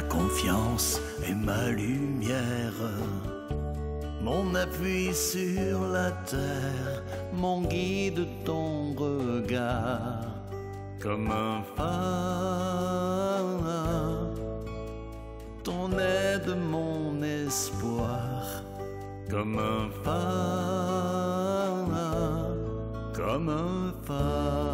ma confiance et ma lumière, mon appui sur la terre, mon guide, ton regard, comme un phare, ton aide, mon espoir, comme un phare, comme un phare.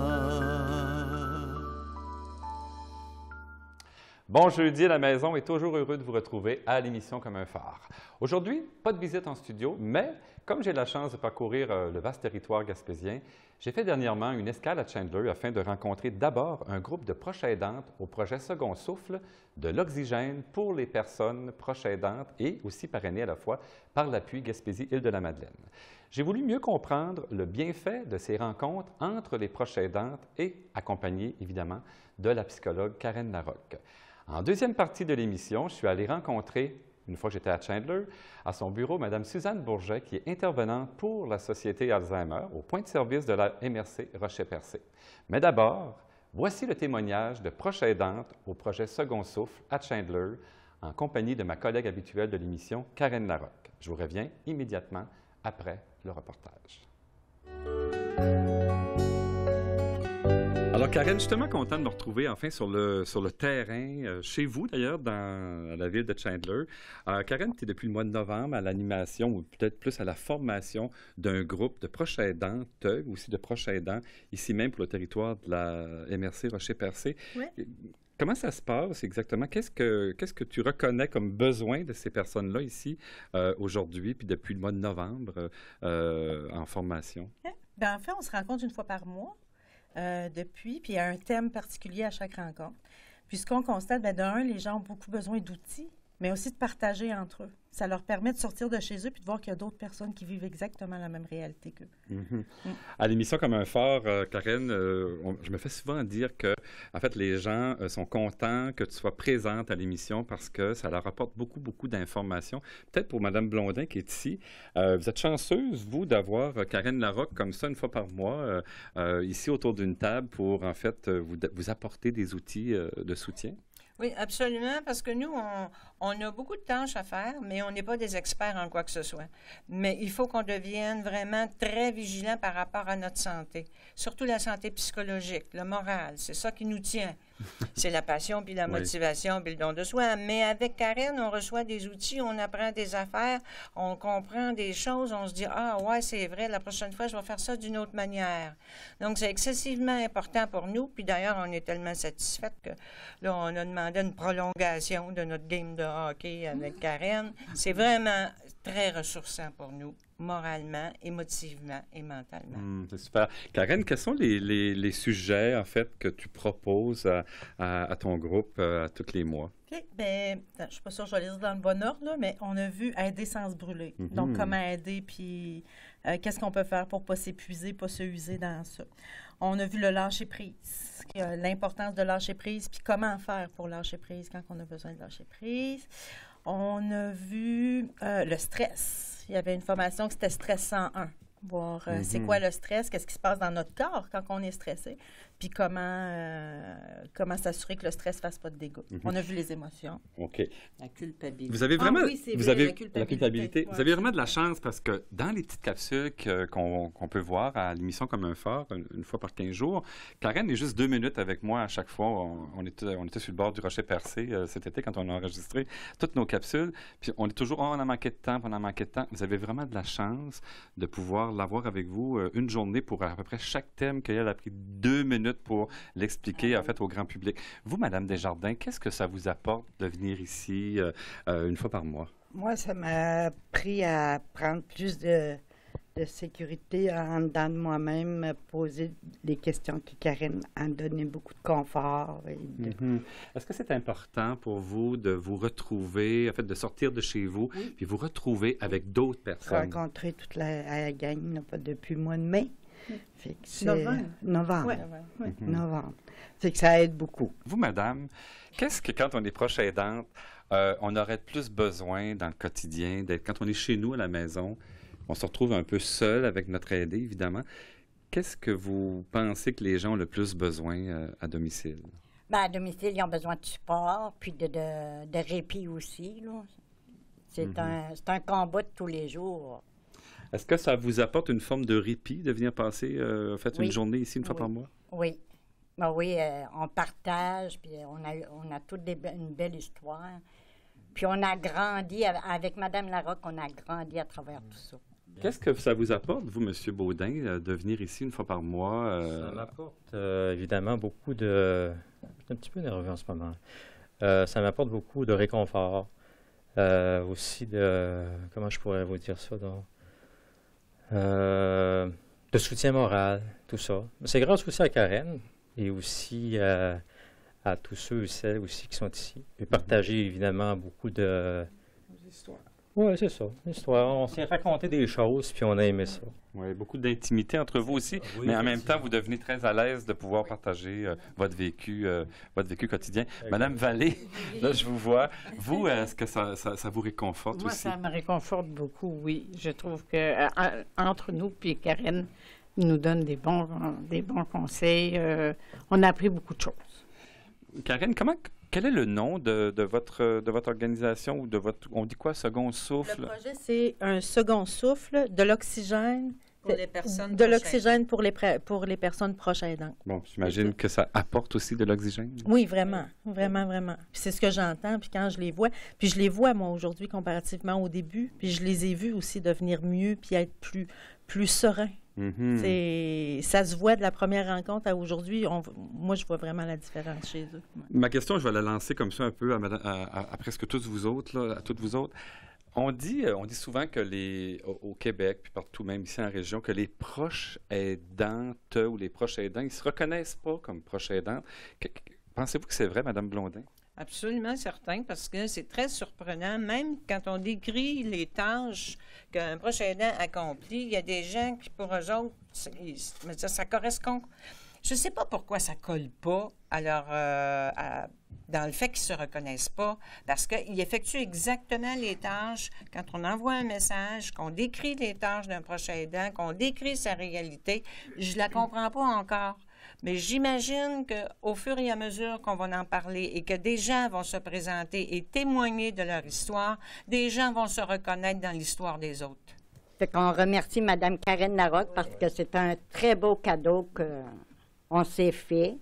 Bon jeudi à la maison et toujours heureux de vous retrouver à l'émission Comme un phare. Aujourd'hui, pas de visite en studio, mais comme j'ai la chance de parcourir le vaste territoire gaspésien, j'ai fait dernièrement une escale à Chandler afin de rencontrer d'abord un groupe de proches aidantes au projet Second Souffle de l'oxygène pour les personnes proches aidantes et aussi parrainées à la fois par l'appui Gaspésie-Île-de-la-Madeleine. J'ai voulu mieux comprendre le bienfait de ces rencontres entre les proches aidantes et accompagnées évidemment de la psychologue Karen Larocque. En deuxième partie de l'émission, je suis allé rencontrer, une fois que j'étais à Chandler, à son bureau, Mme Suzanne Bourget, qui est intervenante pour la Société Alzheimer au point de service de la MRC Rocher-Percé. Mais d'abord, voici le témoignage de proches aidantes au projet Second Souffle à Chandler, en compagnie de ma collègue habituelle de l'émission, Karen Larocque. Je vous reviens immédiatement après le reportage. Alors, Karen, je suis tellement content de me retrouver enfin sur le terrain, chez vous d'ailleurs, dans la ville de Chandler. Karen, tu es depuis le mois de novembre à l'animation, ou peut-être plus à la formation d'un groupe de proches aidantes, aussi de proches aidants, ici même pour le territoire de la MRC Rocher-Percé. Oui. Comment ça se passe exactement? Qu'est-ce que tu reconnais comme besoin de ces personnes-là ici aujourd'hui, puis depuis le mois de novembre en formation? Bien, en fait, on se rencontre une fois par mois. Puis il y a un thème particulier à chaque rencontre. Puis ce qu'on constate, bien, d'un, les gens ont beaucoup besoin d'outils, mais aussi de partager entre eux. Ça leur permet de sortir de chez eux puis de voir qu'il y a d'autres personnes qui vivent exactement la même réalité qu'eux. Mm-hmm. À l'émission Comme un phare, Karen, je me fais souvent dire que, en fait, les gens sont contents que tu sois présente à l'émission parce que ça leur apporte beaucoup, beaucoup d'informations. Peut-être pour Mme Blondin qui est ici, vous êtes chanceuse, vous, d'avoir Karen Larocque comme ça une fois par mois ici autour d'une table pour, en fait, vous apporter des outils de soutien? Oui, absolument, parce que nous, on a beaucoup de tâches à faire, mais on n'est pas des experts en quoi que ce soit. Mais il faut qu'on devienne vraiment très vigilant par rapport à notre santé, surtout la santé psychologique, le moral, c'est ça qui nous tient. C'est la passion, puis la motivation, puis le don de soi. Mais avec Karen, on reçoit des outils, on apprend des affaires, on comprend des choses, on se dit « Ah, ouais, c'est vrai, la prochaine fois, je vais faire ça d'une autre manière. » Donc, c'est excessivement important pour nous. Puis d'ailleurs, on est tellement satisfaite que là, on a demandé une prolongation de notre game de hockey avec Karen. C'est vraiment très ressourçant pour nous, moralement, émotivement et mentalement. C'est super. Karen, quels sont les sujets, en fait, que tu proposes à ton groupe tous les mois? OK. Bien, je ne suis pas sûre que je vais les dire dans le bon ordre, là, mais on a vu aider sans se brûler. Mm-hmm. Donc, comment aider, puis qu'est-ce qu'on peut faire pour ne pas s'épuiser, pas se user dans ça. On a vu le lâcher-prise, l'importance de lâcher-prise, puis comment faire pour lâcher prise quand on a besoin de lâcher prise. On a vu le stress. Il y avait une formation qui c'était Stress 101. Voir c'est quoi le stress, qu'est-ce qui se passe dans notre corps quand on est stressé, puis comment s'assurer que le stress ne fasse pas de dégâts. On a vu les émotions. OK. La culpabilité. Vous avez vraiment... oui, c'est vrai, la culpabilité. Ouais. Vous avez vraiment de la chance parce que dans les petites capsules qu'on peut voir à l'émission Comme un phare, une fois par 15 jours, Karen est juste 2 minutes avec moi à chaque fois. On était sur le bord du Rocher-Percé cet été quand on a enregistré toutes nos capsules. Puis on est toujours, on a manqué de temps, on a manqué de temps. Vous avez vraiment de la chance de pouvoir l'avoir avec vous une journée pour à peu près chaque thème qu'elle a pris 2 minutes pour l'expliquer en fait au grand public. Vous, Madame Desjardins, qu'est-ce que ça vous apporte de venir ici une fois par mois? Moi, ça m'a appris à prendre plus de sécurité en dedans de moi-même, poser des questions que Karen a donné beaucoup de confort. Est-ce que c'est important pour vous de vous retrouver, en fait, de sortir de chez vous, puis vous retrouver avec d'autres personnes? Rencontrer toute la gang, là, pas depuis le mois de mai. Fait que c'est novembre. Ouais. Novembre. C'est que ça aide beaucoup. Vous, madame, qu'est-ce que quand on est proche aidante, on aurait plus besoin dans le quotidien, quand on est chez nous à la maison, on se retrouve un peu seul avec notre aidé, évidemment. Qu'est-ce que vous pensez que les gens ont le plus besoin à domicile? Ben, à domicile, ils ont besoin de support, puis de répit aussi, là. C'est un combat de tous les jours. Est-ce que ça vous apporte une forme de répit de venir passer une journée ici une fois Oui. par mois? Oui. Ben oui, on partage, puis on a toute une belle histoire. Puis on a grandi, avec Mme Larocque, on a grandi à travers tout ça. Qu'est-ce que ça vous apporte, vous, M. Baudin, de venir ici une fois par mois? Ça m'apporte évidemment beaucoup de... Je suis un petit peu nerveux en ce moment. Ça m'apporte beaucoup de réconfort. Aussi de... Comment je pourrais vous dire ça? Donc, de soutien moral, tout ça. C'est grâce aussi à Karen et aussi à tous ceux et celles aussi qui sont ici. Et partager évidemment beaucoup de... Histoire. Oui, c'est ça, l'histoire. On s'est raconté des choses, puis on a aimé ça. Oui, beaucoup d'intimité entre vous aussi, Oui, mais en même temps, vous devenez très à l'aise de pouvoir partager votre vécu quotidien. Madame Vallée, là, je vous vois. Vous, est-ce que ça vous réconforte Moi, aussi? ça me réconforte beaucoup, oui. Je trouve que entre nous puis Karen nous donne des bons conseils. On a appris beaucoup de choses. Karen, quel est le nom de votre organisation ou de votre, on dit quoi, second souffle? Le projet, c'est un second souffle, de l'oxygène. Pour les personnes De proches l'oxygène pour les personnes proches aidantes. Bon, j'imagine que ça apporte aussi de l'oxygène. Oui, vraiment, vraiment, vraiment. Puis c'est ce que j'entends, puis quand je les vois, puis je les vois, moi, aujourd'hui, comparativement au début, puis je les ai vus aussi devenir mieux, puis être plus sereins. Ça se voit de la première rencontre à aujourd'hui. Moi, je vois vraiment la différence chez eux. Ma question, je vais la lancer comme ça un peu à presque tous vous autres, là, à toutes vous autres. On dit souvent que au Québec, puis partout, même ici en région, que les proches aidantes ou les proches aidants, ils ne se reconnaissent pas comme proches aidants. Pensez-vous que c'est vrai, Mme Blondin? Absolument certain, parce que c'est très surprenant. Même quand on décrit les tâches qu'un proche aidant accomplit, il y a des gens qui, pour eux autres, ça correspond. Je ne sais pas pourquoi ça ne colle pas dans le fait qu'ils ne se reconnaissent pas, parce qu'ils effectuent exactement les tâches quand on envoie un message, qu'on décrit les tâches d'un proche aidant, qu'on décrit sa réalité. Je ne la comprends pas encore. Mais j'imagine qu'au fur et à mesure qu'on va en parler et que des gens vont se présenter et témoigner de leur histoire, des gens vont se reconnaître dans l'histoire des autres. Fait qu'on remercie Mme Karen Larocque parce que c'est un très beau cadeau qu'on s'est fait.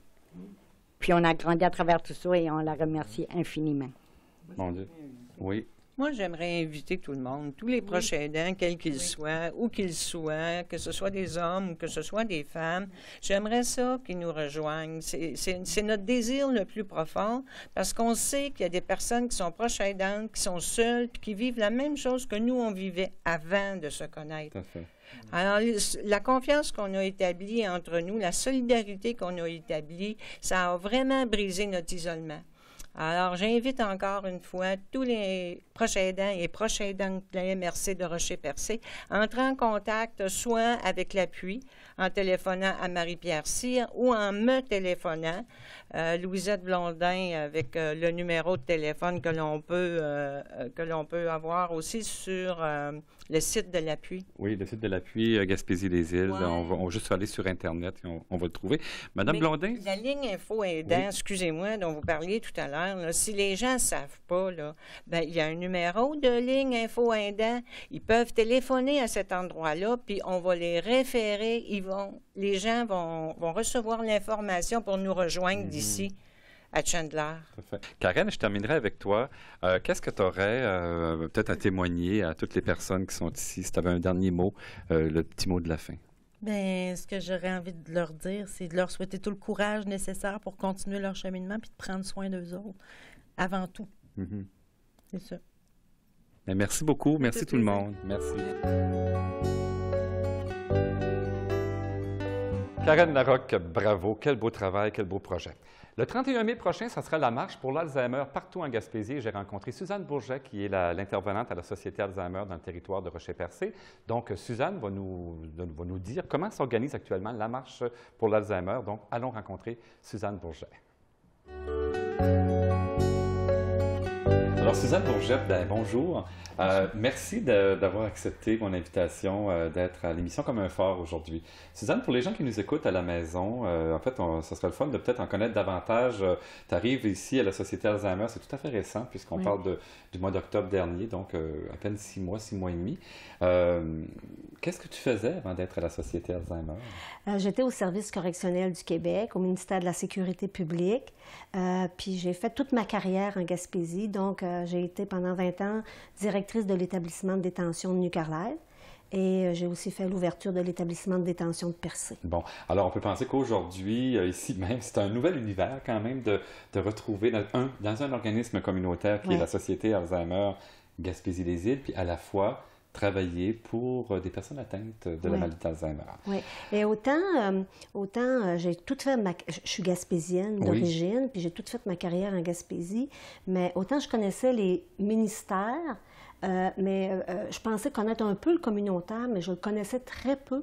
Puis on a grandi à travers tout ça et on la remercie infiniment. Mon Dieu. Oui. Moi, j'aimerais inviter tout le monde, tous les proches aidants, quels qu'ils soient, où qu'ils soient, que ce soit des hommes ou que ce soit des femmes. J'aimerais ça qu'ils nous rejoignent. C'est notre désir le plus profond parce qu'on sait qu'il y a des personnes qui sont proches aidantes, qui sont seules, puis qui vivent la même chose que nous, on vivait avant de se connaître. Tout à fait. Alors, la confiance qu'on a établie entre nous, la solidarité qu'on a établie, ça a vraiment brisé notre isolement. Alors, j'invite encore une fois tous les proches aidants et proches aidantes de la MRC de Rocher-Percé à entrer en contact soit avec l'appui, en téléphonant à Marie-Pierre Cyr ou en me téléphonant, Louisette Blondin, avec le numéro de téléphone que l'on peut avoir aussi sur le site de l'appui. Oui, le site de l'appui Gaspésie-les-Îles. Ouais. On va juste aller sur Internet et on va le trouver. Madame Blondin? La ligne info aidant, Oui. excusez-moi, dont vous parliez tout à l'heure, là, si les gens ne savent pas, là, ben, il y a un numéro de ligne info aidant. Ils peuvent téléphoner à cet endroit-là, puis on va les référer. Les gens vont recevoir l'information pour nous rejoindre d'ici à Chandler. Parfait. Karen, je terminerai avec toi. Qu'est-ce que tu aurais peut-être à témoigner à toutes les personnes qui sont ici? Si tu avais un dernier mot, le petit mot de la fin. Bien, ce que j'aurais envie de leur dire, c'est de leur souhaiter tout le courage nécessaire pour continuer leur cheminement puis de prendre soin d'eux autres, avant tout. Mhm. C'est ça. Bien, merci beaucoup. Merci tout le monde. Merci. Karen Larocque, bravo. Quel beau travail, quel beau projet. Le 31 mai prochain, ça sera la marche pour l'Alzheimer partout en Gaspésie. J'ai rencontré Suzanne Bourget, qui est l'intervenante à la Société Alzheimer dans le territoire de Rocher-Percé. Donc, Suzanne va nous dire comment s'organise actuellement la marche pour l'Alzheimer. Donc, allons rencontrer Suzanne Bourget. Alors, Alors, Suzanne Bourgette, ben, bonjour. Merci d'avoir accepté mon invitation d'être à l'émission Comme un phare aujourd'hui. Suzanne, pour les gens qui nous écoutent à la maison, en fait, ce serait le fun de peut-être en connaître davantage. Tu arrives ici à la Société Alzheimer, c'est tout à fait récent puisqu'on parle du mois d'octobre dernier, donc à peine 6 mois et demi. Qu'est-ce que tu faisais avant d'être à la Société Alzheimer? J'étais au Service correctionnel du Québec, au ministère de la Sécurité publique. Puis j'ai fait toute ma carrière en Gaspésie. Donc, j'ai été pendant 20 ans directrice de l'établissement de détention de New-Carlisle. Et j'ai aussi fait l'ouverture de l'établissement de détention de Percé. Bon, alors on peut penser qu'aujourd'hui, ici même, c'est un nouvel univers quand même de retrouver dans un organisme communautaire qui est la Société Alzheimer Gaspésie-les-Îles, puis à la fois travailler pour des personnes atteintes de la maladie d'Alzheimer. Oui, et autant j'ai tout fait je suis gaspésienne d'origine, puis j'ai tout fait ma carrière en Gaspésie, mais autant je connaissais les ministères, mais je pensais connaître un peu le communautaire, mais je le connaissais très peu.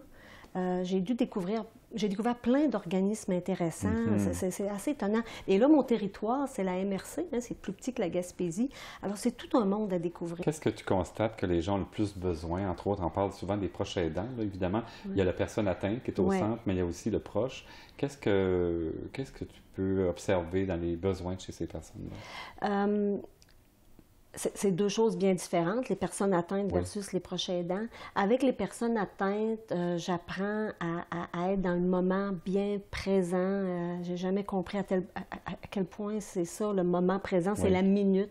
J'ai découvert plein d'organismes intéressants. C'est assez étonnant. Et là, mon territoire, c'est la MRC. Hein, c'est plus petit que la Gaspésie. Alors, c'est tout un monde à découvrir. Qu'est-ce que tu constates que les gens ont le plus besoin? Entre autres, on parle souvent des proches aidants. Là, évidemment, il y a la personne atteinte qui est au centre, mais il y a aussi le proche. Qu'est-ce que tu peux observer dans les besoins de chez ces personnes-là? C'est deux choses bien différentes, les personnes atteintes versus les proches aidants. Avec les personnes atteintes, j'apprends à être dans le moment bien présent. J'ai jamais compris à quel point c'est ça, le moment présent, c'est la minute.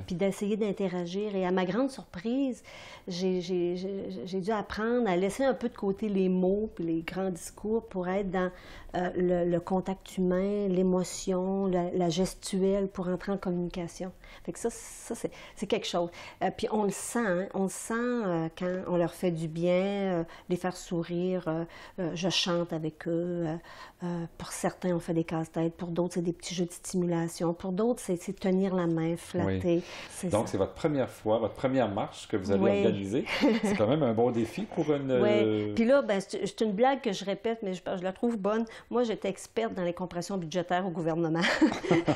Puis d'essayer d'interagir. Et à ma grande surprise, j'ai dû apprendre à laisser un peu de côté les mots puis les grands discours pour être dans le contact humain, l'émotion, la gestuelle pour entrer en communication. Fait que ça c'est quelque chose. Puis on le sent, hein? On le sent quand on leur fait du bien, les faire sourire. Je chante avec eux. Pour certains, on fait des casse-têtes. Pour d'autres, c'est des petits jeux de stimulation. Pour d'autres, c'est tenir la main, flatter. Donc, c'est votre première fois, votre première marche que vous allez organiser. C'est quand même un bon défi pour une... Oui. Puis là, ben, c'est une blague que je répète, mais je la trouve bonne. Moi, j'étais experte dans les compressions budgétaires au gouvernement.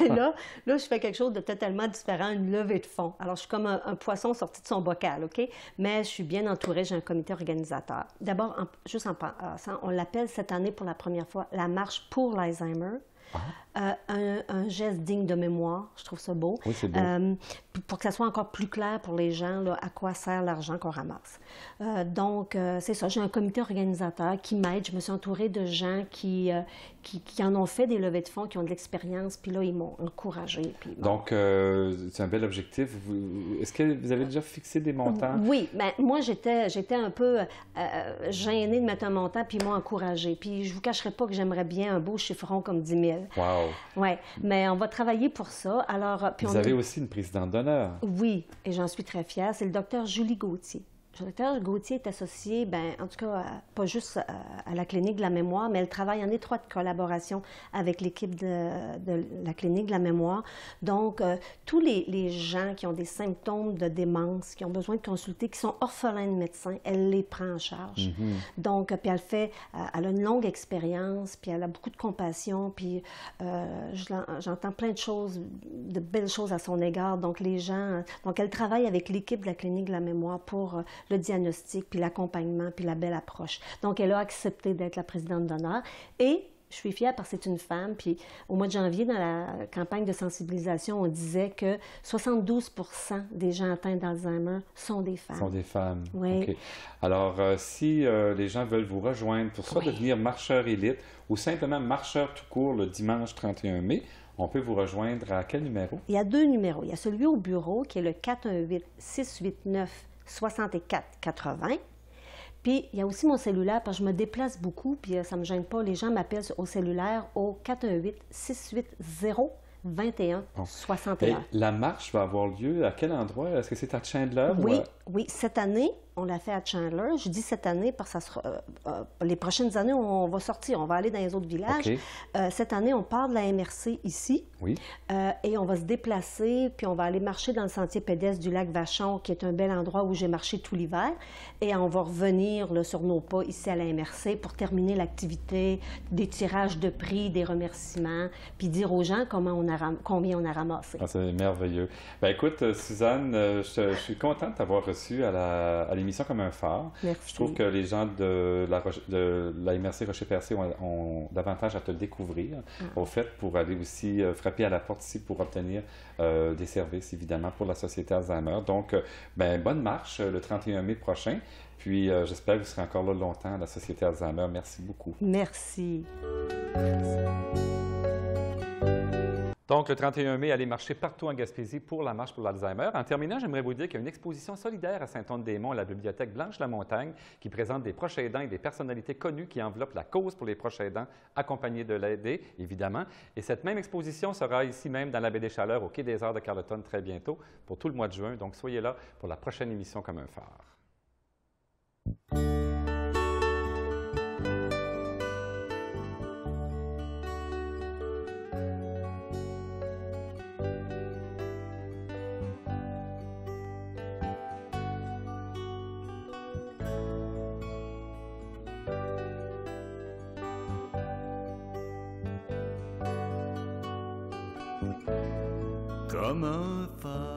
là, je fais quelque chose de totalement différent, une levée de fonds. Alors, je suis comme un poisson sorti de son bocal, OK? Mais je suis bien entourée, j'ai un comité organisateur. D'abord, juste en passant, on l'appelle cette année pour la première fois la marche pour l'Alzheimer. Un geste digne de mémoire, je trouve ça beau. Oui, c'est beau. Pour que ça soit encore plus clair pour les gens, là, à quoi sert l'argent qu'on ramasse. Donc, c'est ça, j'ai un comité organisateur qui m'aide. Je me suis entourée de gens qui en ont fait des levées de fonds, qui ont de l'expérience, puis là, ils m'ont encouragée. Puis, bon. Donc, c'est un bel objectif. Est-ce que vous avez déjà fixé des montants? Oui, bien, moi, j'étais un peu gênée de mettre un montant, puis ils m'ont encouragée. Puis je ne vous cacherai pas que j'aimerais bien un beau chiffron comme 10 000. Wow! Oui, mais on va travailler pour ça. Alors, puis vous avez aussi une présidente d'honneur. Oui, et j'en suis très fière. C'est le docteur Julie Gauthier. Le docteur Gauthier est associé, en tout cas, pas juste à la Clinique de la mémoire, mais elle travaille en étroite collaboration avec l'équipe de la Clinique de la mémoire. Donc, tous les gens qui ont des symptômes de démence, qui ont besoin de consulter, qui sont orphelins de médecins, elle les prend en charge. Donc, puis elle a une longue expérience, puis elle a beaucoup de compassion, puis j'entends plein de choses, de belles choses à son égard. Donc, donc elle travaille avec l'équipe de la Clinique de la mémoire pour le diagnostic, puis l'accompagnement, puis la belle approche. Donc, elle a accepté d'être la présidente d'honneur. Et je suis fière parce que c'est une femme. Puis, au mois de janvier, dans la campagne de sensibilisation, on disait que 72 % des gens atteints d'Alzheimer sont des femmes. Sont des femmes. Oui. OK. Alors, si les gens veulent vous rejoindre pour soit devenir marcheur élite ou simplement marcheur tout court le dimanche 31 mai, on peut vous rejoindre à quel numéro? Il y a 2 numéros. Il y a celui au bureau qui est le 418-689-6480. Puis, il y a aussi mon cellulaire, parce que je me déplace beaucoup, puis ça ne me gêne pas. Les gens m'appellent au cellulaire au 418-680-2161. Et la marche va avoir lieu à quel endroit? Est-ce que c'est à Chandler? Oui, oui. Cette année, on l'a fait à Chandler. Je dis cette année parce que ça sera, les prochaines années, on va sortir, on va aller dans les autres villages. Cette année, on part de la MRC ici. Oui. Et on va se déplacer, puis on va aller marcher dans le sentier pédestre du lac Vachon, qui est un bel endroit où j'ai marché tout l'hiver. Et on va revenir là, sur nos pas ici à la MRC pour terminer l'activité, des tirages de prix, des remerciements, puis dire aux gens combien on a ramassé. Ah, c'est merveilleux. Ben, écoute, Suzanne, je suis contente de t'avoir reçue à l'émission Comme un phare. Merci. Je trouve que les gens de la MRC Rocher-Percé ont davantage à te découvrir, au fait, pour aller aussi frapper à la porte ici pour obtenir des services, évidemment, pour la Société Alzheimer. Donc, ben, bonne marche le 31 mai prochain. Puis, j'espère que vous serez encore là longtemps à la Société Alzheimer. Merci beaucoup. Merci. Donc, le 31 mai, allez marcher partout en Gaspésie pour la marche pour l'Alzheimer. En terminant, j'aimerais vous dire qu'il y a une exposition solidaire à Saint-Anne-des-Monts à la bibliothèque Blanche-la-Montagne qui présente des proches aidants et des personnalités connues qui enveloppent la cause pour les proches aidants, accompagnés de l'aidé, évidemment. Et cette même exposition sera ici même dans la baie des Chaleurs, au Quai des Arts de Carleton, très bientôt, pour tout le mois de juin. Donc, soyez là pour la prochaine émission Comme un phare. Comme un phare.